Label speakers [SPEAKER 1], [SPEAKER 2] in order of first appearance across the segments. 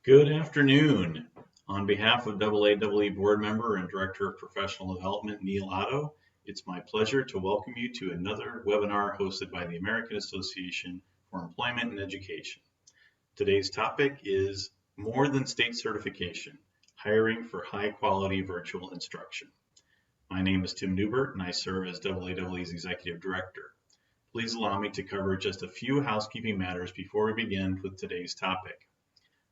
[SPEAKER 1] Good afternoon. On behalf of AAE Board Member and Director of Professional Development, Neil Otto, it's my pleasure to welcome you to another webinar hosted by the American Association for Employment and Education. Today's topic is More Than State Certification, Hiring for High Quality Virtual Instruction. My name is Tim Newbert and I serve as AAE's Executive Director. Please allow me to cover just a few housekeeping matters before we begin with today's topic.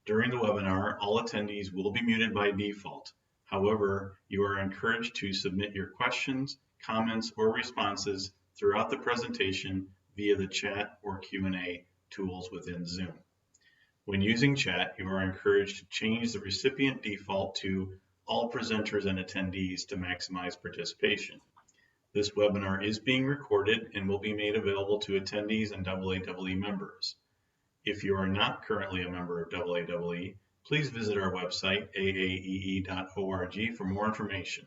[SPEAKER 1] During the webinar, all attendees will be muted by default. However, you are encouraged to submit your questions, comments, or responses throughout the presentation via the chat or Q&A tools within Zoom. When using chat, you are encouraged to change the recipient default to all presenters and attendees to maximize participation. This webinar is being recorded and will be made available to attendees and AAE members. If you are not currently a member of AAE, please visit our website, aaee.org, for more information.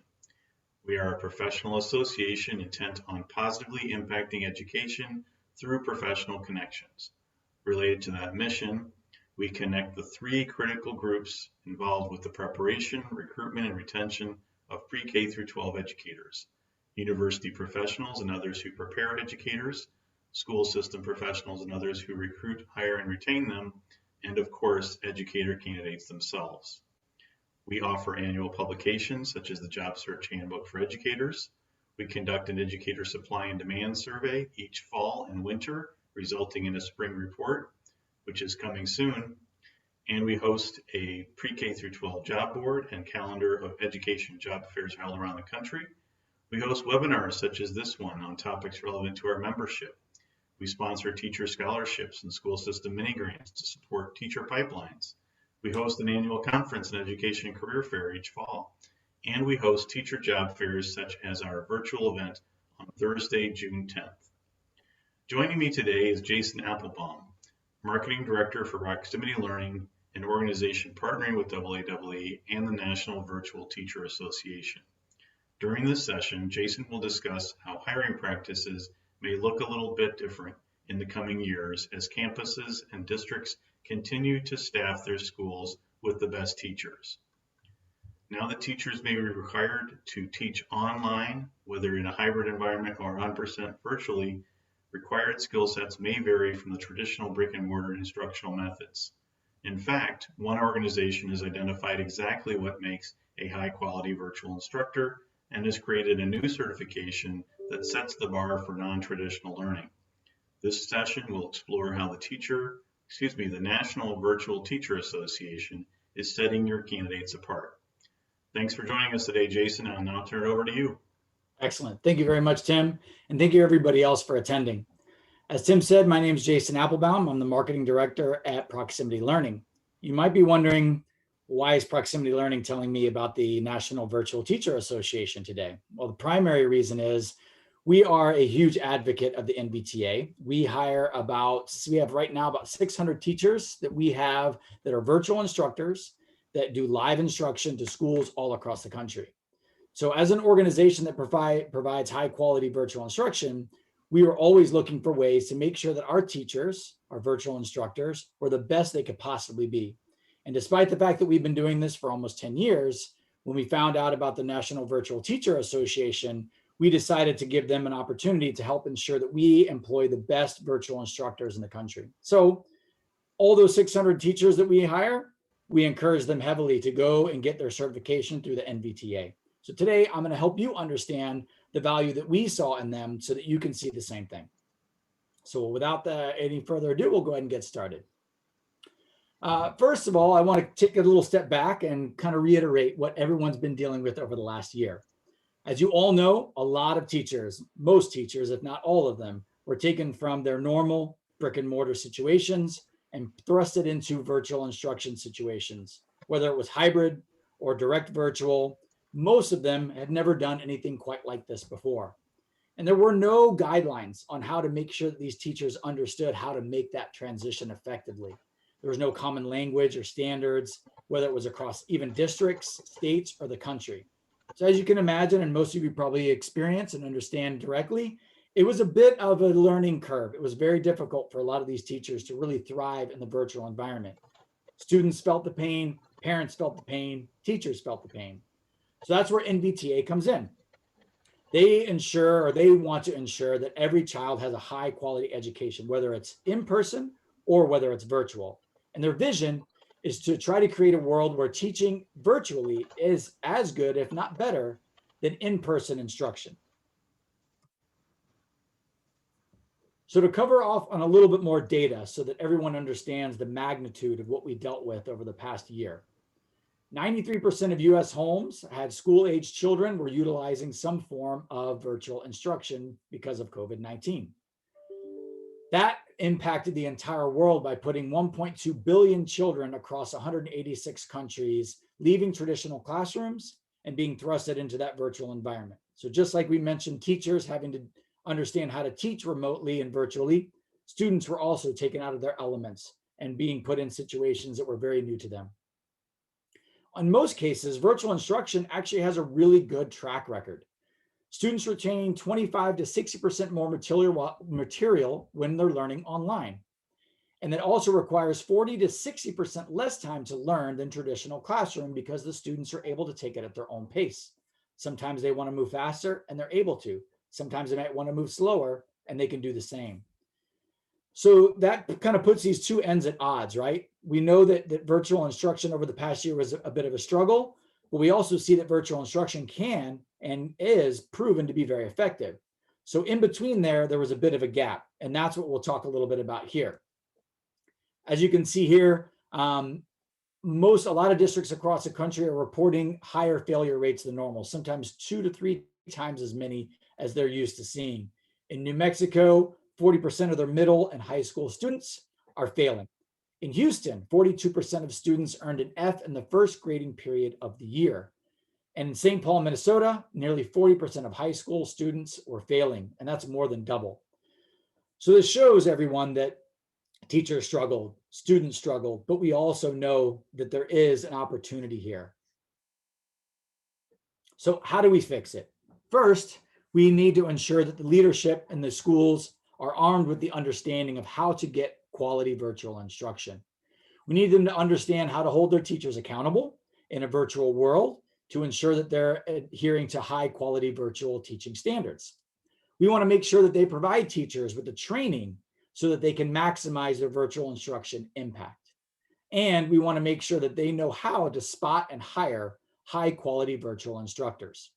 [SPEAKER 1] We are a professional association intent on positively impacting education through professional connections. Related to that mission, we connect the three critical groups involved with the preparation, recruitment, and retention of pre-K through 12 educators, university professionals and others who prepare educators, school system professionals and others who recruit, hire, and retain them, and of course, educator candidates themselves. We offer annual publications such as the Job Search Handbook for Educators. We conduct an educator supply and demand survey each fall and winter, resulting in a spring report, which is coming soon. And we host a pre-K through 12 job board and calendar of education job fairs held around the country. We host webinars such as this one on topics relevant to our membership. We sponsor teacher scholarships and school system mini grants to support teacher pipelines. We host an annual conference and education and career fair each fall. And we host teacher job fairs such as our virtual event on Thursday, June 10th. Joining me today is Jason Applebaum, Marketing Director for Proximity Learning, an organization partnering with AAE and the National Virtual Teacher Association. During this session, Jason will discuss how hiring practices may look a little bit different in the coming years as campuses and districts continue to staff their schools with the best teachers. Now that teachers may be required to teach online, whether in a hybrid environment or 100% virtually, required skill sets may vary from the traditional brick-and-mortar instructional methods. In fact, one organization has identified exactly what makes a high-quality virtual instructor and has created a new certification that sets the bar for non-traditional learning. This session will explore how the National Virtual Teacher Association is setting your candidates apart. Thanks for joining us today, Jason. I'll now turn it over to you.
[SPEAKER 2] Excellent. Thank you very much, Tim. And thank you everybody else for attending. As Tim said, my name is Jason Applebaum. I'm the Marketing Director at Proximity Learning. You might be wondering, why is Proximity Learning telling me about the National Virtual Teacher Association today? Well, the primary reason is we are a huge advocate of the NVTA. We have right now about 600 teachers that we have that are virtual instructors that do live instruction to schools all across the country. So as an organization that provides high quality virtual instruction, we are always looking for ways to make sure that our teachers, our virtual instructors, were the best they could possibly be. And despite the fact that we've been doing this for almost 10 years, when we found out about the National Virtual Teacher Association, we decided to give them an opportunity to help ensure that we employ the best virtual instructors in the country. So all those 600 teachers that we hire, we encourage them heavily to go and get their certification through the NVTA. So today I'm going to help you understand the value that we saw in them so that you can see the same thing. So without any further ado, we'll go ahead and get started. First of all, I want to take a little step back and kind of reiterate what everyone's been dealing with over the last year. As you all know, a lot of teachers, most teachers, if not all of them, were taken from their normal brick and mortar situations and thrusted into virtual instruction situations, whether it was hybrid or direct virtual. Most of them had never done anything quite like this before. And there were no guidelines on how to make sure that these teachers understood how to make that transition effectively. There was no common language or standards, whether it was across even districts, states, or the country. So as you can imagine, and most of you probably experience and understand directly, it was a bit of a learning curve. It was very difficult for a lot of these teachers to really thrive in the virtual environment. Students felt the pain, parents felt the pain, teachers felt the pain. So that's where NVTA comes in. They ensure, or they want to ensure, that every child has a high quality education, whether it's in person or whether it's virtual. And their vision is to try to create a world where teaching virtually is as good, if not better, than in-person instruction. So to cover off on a little bit more data so that everyone understands the magnitude of what we dealt with over the past year. 93% of US homes had school-aged children were utilizing some form of virtual instruction because of COVID-19. That impacted the entire world by putting 1.2 billion children across 186 countries, leaving traditional classrooms and being thrusted into that virtual environment. So just like we mentioned, teachers having to understand how to teach remotely and virtually, students were also taken out of their elements and being put in situations that were very new to them. In most cases, virtual instruction actually has a really good track record. Students retain 25 to 60% more material when they're learning online. And it also requires 40 to 60% less time to learn than traditional classroom because the students are able to take it at their own pace. Sometimes they want to move faster and they're able to. Sometimes they might want to move slower and they can do the same. So that kind of puts these two ends at odds, right? We know that virtual instruction over the past year was a bit of a struggle, but we also see that virtual instruction can and is proven to be very effective. So in between there was a bit of a gap, and that's what we'll talk a little bit about here. As you can see here, a lot of districts across the country are reporting higher failure rates than normal, sometimes 2 to 3 times as many as they're used to seeing. In New Mexico, 40% of their middle and high school students are failing. In Houston, 42% of students earned an F in the first grading period of the year. And in St. Paul, Minnesota, nearly 40% of high school students were failing, and that's more than double. So this shows everyone that teachers struggled, students struggled, but we also know that there is an opportunity here. So how do we fix it? First, we need to ensure that the leadership in the schools are armed with the understanding of how to get quality virtual instruction. We need them to understand how to hold their teachers accountable in a virtual world to ensure that they're adhering to high quality virtual teaching standards. We want to make sure that they provide teachers with the training so that they can maximize their virtual instruction impact. And we want to make sure that they know how to spot and hire high quality virtual instructors.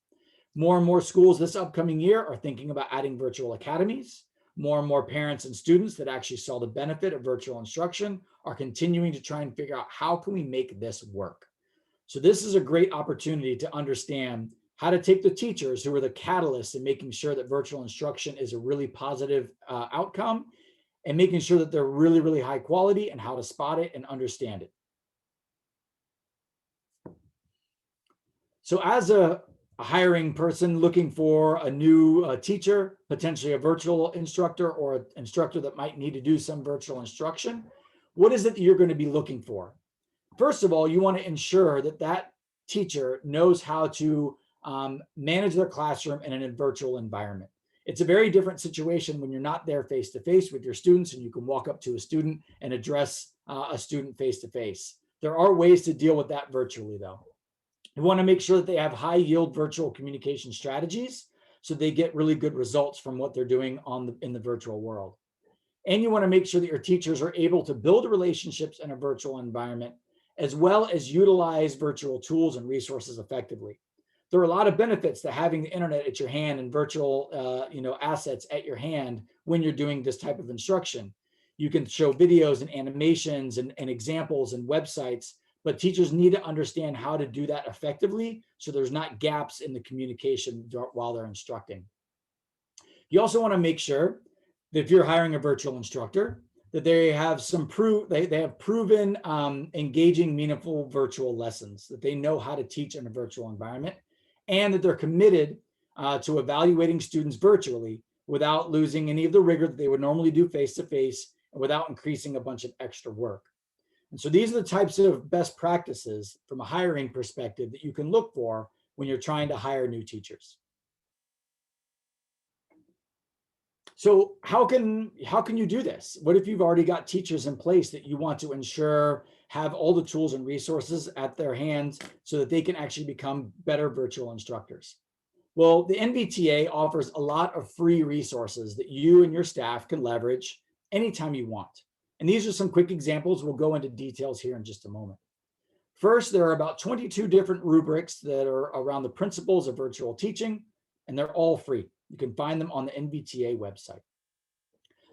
[SPEAKER 2] More and more schools this upcoming year are thinking about adding virtual academies. More and more parents and students that actually saw the benefit of virtual instruction are continuing to try and figure out how can we make this work. So this is a great opportunity to understand how to take the teachers who are the catalysts in making sure that virtual instruction is a really positive outcome and making sure that they're really, really high quality and how to spot it and understand it. So as a hiring person looking for a new teacher, potentially a virtual instructor or an instructor that might need to do some virtual instruction, what is it that you're going to be looking for? First of all, you want to ensure that that teacher knows how to manage their classroom in a virtual environment. It's a very different situation when you're not there face-to-face with your students and you can walk up to a student and address a student face-to-face. There are ways to deal with that virtually though. You want to make sure that they have high yield virtual communication strategies so they get really good results from what they're doing in the virtual world. And you want to make sure that your teachers are able to build relationships in a virtual environment, as well as utilize virtual tools and resources effectively. There are a lot of benefits to having the internet at your hand and virtual assets at your hand when you're doing this type of instruction. You can show videos and animations and examples and websites, but teachers need to understand how to do that effectively so there's not gaps in the communication while they're instructing. You also want to make sure that if you're hiring a virtual instructor, that they have they have proven engaging, meaningful virtual lessons, that they know how to teach in a virtual environment, and that they're committed to evaluating students virtually without losing any of the rigor that they would normally do face-to-face and without increasing a bunch of extra work. And so these are the types of best practices from a hiring perspective that you can look for when you're trying to hire new teachers. So how can you do this? What if you've already got teachers in place that you want to ensure have all the tools and resources at their hands so that they can actually become better virtual instructors? Well, the NVTA offers a lot of free resources that you and your staff can leverage anytime you want. And these are some quick examples. We'll go into details here in just a moment. First, there are about 22 different rubrics that are around the principles of virtual teaching, and they're all free. You can find them on the NVTA website.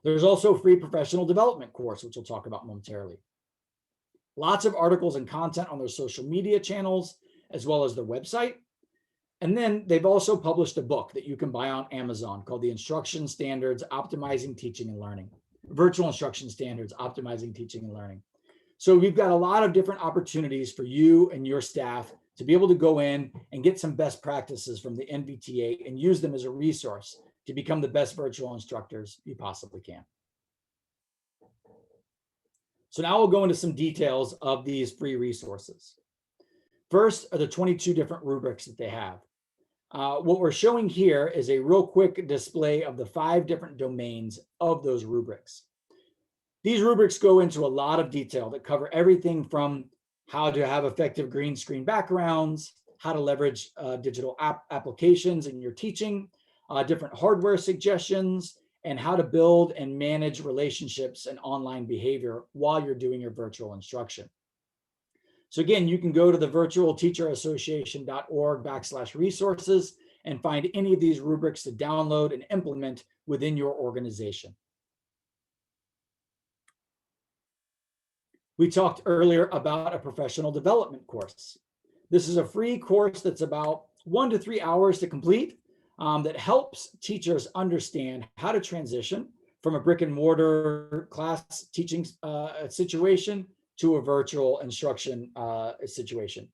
[SPEAKER 2] There's also a free professional development course, which we'll talk about momentarily. Lots of articles and content on their social media channels, as well as their website. And then they've also published a book that you can buy on Amazon called The Instruction Standards, Optimizing Teaching and Learning. Virtual Instruction Standards, Optimizing Teaching and Learning. So we've got a lot of different opportunities for you and your staff to be able to go in and get some best practices from the NVTA and use them as a resource to become the best virtual instructors you possibly can. So now we'll go into some details of these free resources. First are the 22 different rubrics that they have. What we're showing here is a real quick display of the 5 different domains of those rubrics. These rubrics go into a lot of detail that cover everything from how to have effective green screen backgrounds, how to leverage digital applications in your teaching, different hardware suggestions, and how to build and manage relationships and online behavior while you're doing your virtual instruction. So again, you can go to the virtualteacherassociation.org/resources and find any of these rubrics to download and implement within your organization. We talked earlier about a professional development course. This is a free course that's about 1 to 3 hours to complete that helps teachers understand how to transition from a brick and mortar class teaching situation to a virtual instruction situation.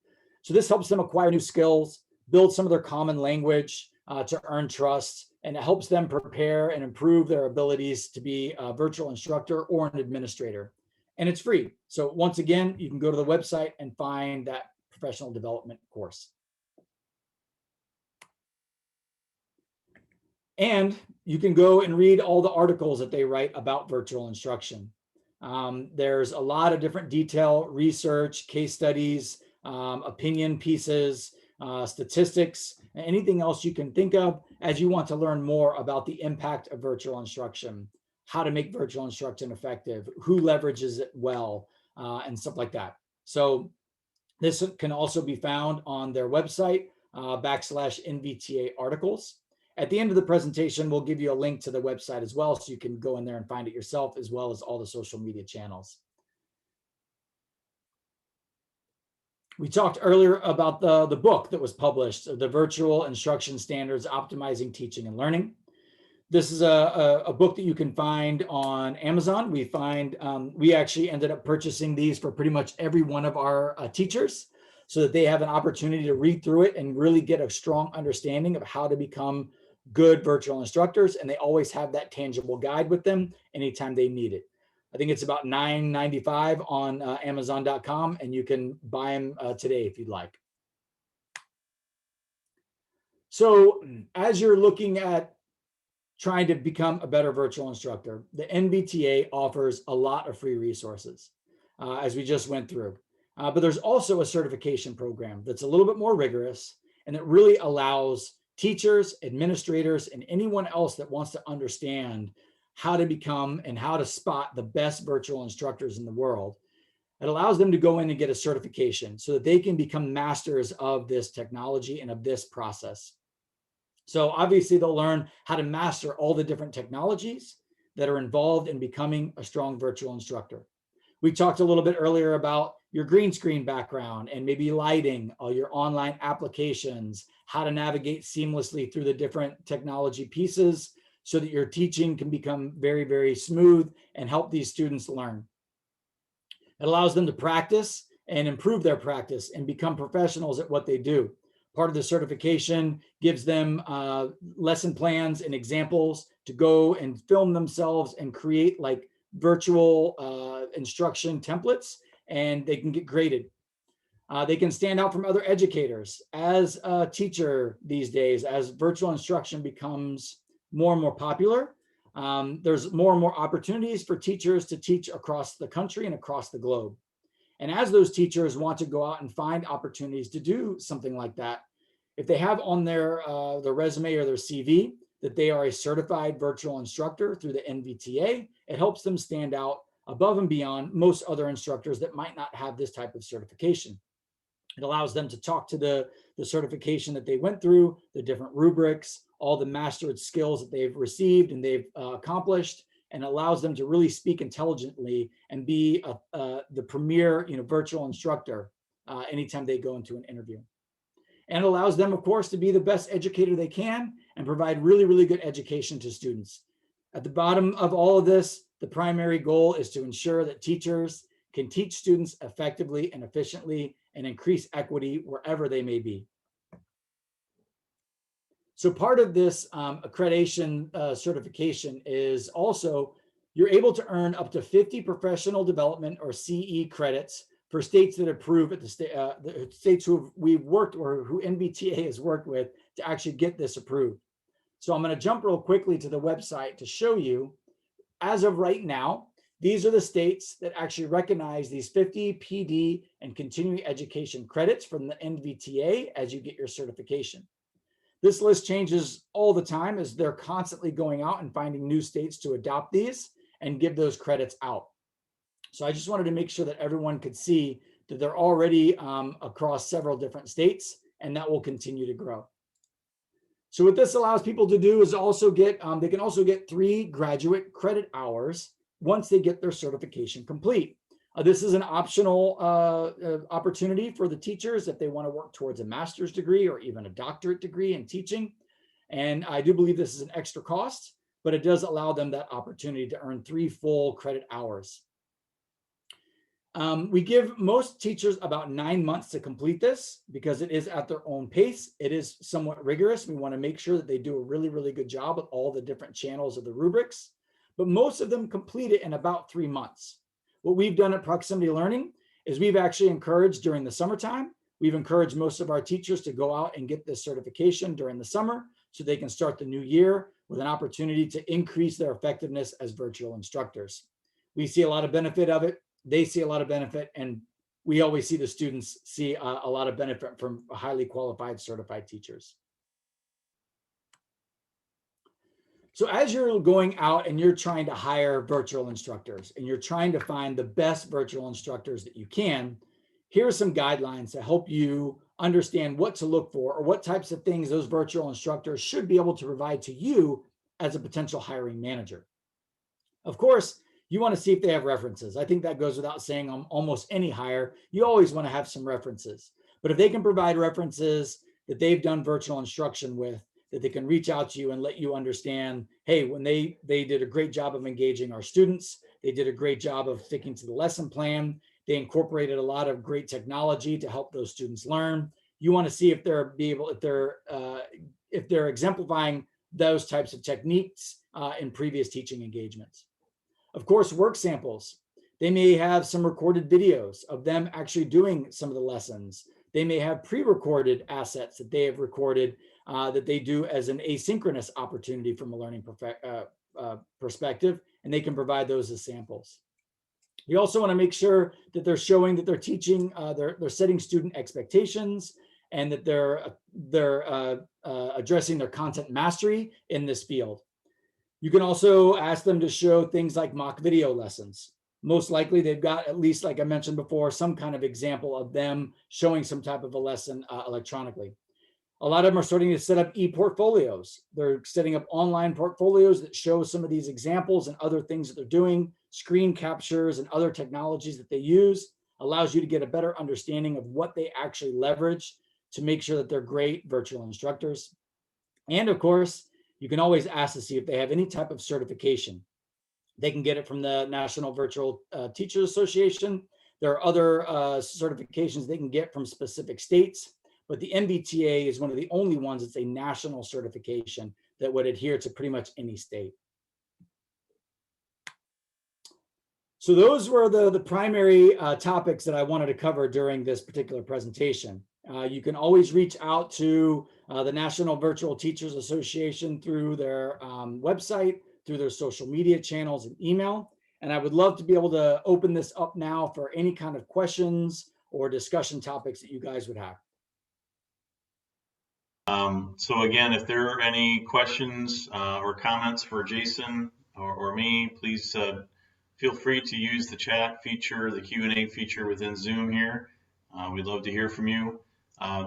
[SPEAKER 2] So this helps them acquire new skills, build some of their common language to earn trust, and it helps them prepare and improve their abilities to be a virtual instructor or an administrator. And it's free. So once again, you can go to the website and find that professional development course. And you can go and read all the articles that they write about virtual instruction. There's a lot of different detail, research, case studies, opinion pieces, statistics, anything else you can think of as you want to learn more about the impact of virtual instruction, how to make virtual instruction effective, who leverages it well, and stuff like that. So this can also be found on their website, /NVTA articles. At the end of the presentation, we'll give you a link to the website as well, so you can go in there and find it yourself, as well as all the social media channels. We talked earlier about the book that was published, the Virtual Instruction Standards, Optimizing Teaching and Learning. This is a book that you can find on Amazon. We actually ended up purchasing these for pretty much every one of our teachers, so that they have an opportunity to read through it and really get a strong understanding of how to become good virtual instructors. And they always have that tangible guide with them anytime they need it. I think it's about $9.95 on Amazon.com, and you can buy them today if you'd like. So as you're looking at trying to become a better virtual instructor, the NVTA offers a lot of free resources, as we just went through. But there's also a certification program that's a little bit more rigorous, and it really allows teachers, administrators, and anyone else that wants to understand how to become and how to spot the best virtual instructors in the world. It allows them to go in and get a certification so that they can become masters of this technology and of this process. So obviously they'll learn how to master all the different technologies that are involved in becoming a strong virtual instructor. We talked a little bit earlier about your green screen background and maybe lighting, all your online applications, how to navigate seamlessly through the different technology pieces so that your teaching can become very, very smooth and help these students learn. It allows them to practice and improve their practice and become professionals at what they do. Part of the certification gives them lesson plans and examples to go and film themselves and create like virtual instruction templates, and they can get graded. They can stand out from other educators as a teacher these days. As virtual instruction becomes more and more popular, there's more and more opportunities for teachers to teach across the country and across the globe. And as those teachers want to go out and find opportunities to do something like that, if they have on their resume or their CV that they are a certified virtual instructor through the NVTA, it helps them stand out above and beyond most other instructors that might not have this type of certification. It allows them to talk to the certification that they went through, the different rubrics, all the mastered skills that they've received and they've accomplished, and allows them to really speak intelligently and be the premier virtual instructor anytime they go into an interview. And it allows them, of course, to be the best educator they can and provide really, really good education to students. At the bottom of all of this, the primary goal is to ensure that teachers can teach students effectively and efficiently and increase equity wherever they may be. So part of this accreditation certification is also you're able to earn up to 50 professional development or CE credits for states that approve at the states who we've worked or who NVTA has worked with to actually get this approved. So I'm going to jump real quickly to the website to show you, as of right now, these are the states that actually recognize these 50 PD and continuing education credits from the NVTA as you get your certification. This list changes all the time as they're constantly going out and finding new states to adopt these and give those credits out. So I just wanted to make sure that everyone could see that they're already across several different states, and that will continue to grow. So what this allows people to do is also get, they can also get 3 graduate credit hours once they get their certification complete. This is an optional opportunity for the teachers if they want to work towards a master's degree or even a doctorate degree in teaching. And I do believe this is an extra cost, but it does allow them that opportunity to earn 3 full credit hours. We give most teachers about 9 months to complete this because it is at their own pace. It is somewhat rigorous. We want to make sure that they do a really, really good job with all the different channels of the rubrics, but most of them complete it in about 3 months. What we've done at Proximity Learning is we've actually encouraged during the summertime, we've encouraged most of our teachers to go out and get this certification during the summer so they can start the new year with an opportunity to increase their effectiveness as virtual instructors. We see a lot of benefit of it. They see a lot of benefit, and we always see the students see a lot of benefit from highly qualified certified teachers. So as you're going out and you're trying to hire virtual instructors and you're trying to find the best virtual instructors that you can, here are some guidelines to help you understand what to look for or what types of things those virtual instructors should be able to provide to you as a potential hiring manager. Of course, you want to see if they have references. I think that goes without saying on almost any hire. You always want to have some references. But if they can provide references that they've done virtual instruction with, that they can reach out to you and let you understand, hey, when they did a great job of engaging our students, they did a great job of sticking to the lesson plan, they incorporated a lot of great technology to help those students learn. You want to see if they're exemplifying those types of techniques in previous teaching engagements. Of course, work samples. They may have some recorded videos of them actually doing some of the lessons. They may have pre-recorded assets that they have recorded that they do as an asynchronous opportunity from a learning perspective, and they can provide those as samples. We also want to make sure that they're showing that they're teaching, they're setting student expectations, and that they're addressing their content mastery in this field. You can also ask them to show things like mock video lessons. Most likely they've got, at least like I mentioned before, some kind of example of them showing some type of a lesson electronically. A lot of them are starting to set up e-portfolios. They're setting up online portfolios that show some of these examples and other things that they're doing. Screen captures and other technologies that they use allows you to get a better understanding of what they actually leverage to make sure that they're great virtual instructors. And of course, you can always ask to see if they have any type of certification. They can get it from the National Virtual Teachers Association. There are other certifications they can get from specific states, but the NVTA is one of the only ones that's a national certification that would adhere to pretty much any state. So those were the primary topics that I wanted to cover during this particular presentation. You can always reach out to the National Virtual Teachers Association through their website, through their social media channels and email. And I would love to be able to open this up now for any kind of questions or discussion topics that you guys would have.
[SPEAKER 1] So again, if there are any questions or comments for Jason or me, please feel free to use the chat feature, the Q&A feature within Zoom here. We'd love to hear from you.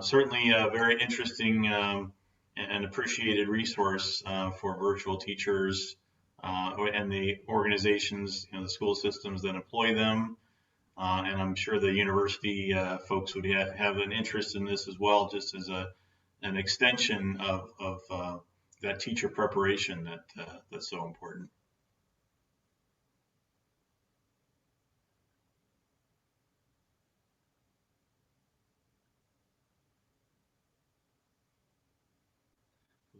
[SPEAKER 1] Certainly a very interesting and appreciated resource for virtual teachers and the organizations, the school systems that employ them. And I'm sure the university folks would have an interest in this as well, just as an extension of that teacher preparation that's so important.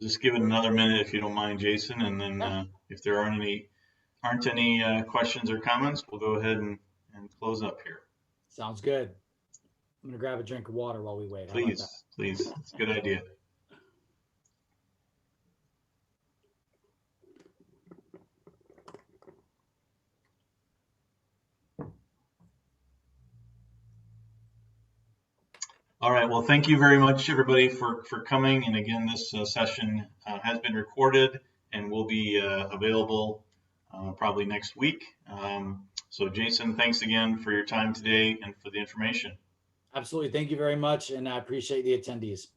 [SPEAKER 1] Just give it another minute if you don't mind, Jason, and then if there aren't any questions or comments, we'll go ahead and close up here.
[SPEAKER 2] Sounds good. I'm gonna grab a drink of water while we wait.
[SPEAKER 1] Please, please, it's a good idea. All right, well, thank you very much, everybody, for coming. And again, this session has been recorded and will be available probably next week. So Jason, thanks again for your time today and for the information.
[SPEAKER 2] Absolutely. Thank you very much. And I appreciate the attendees.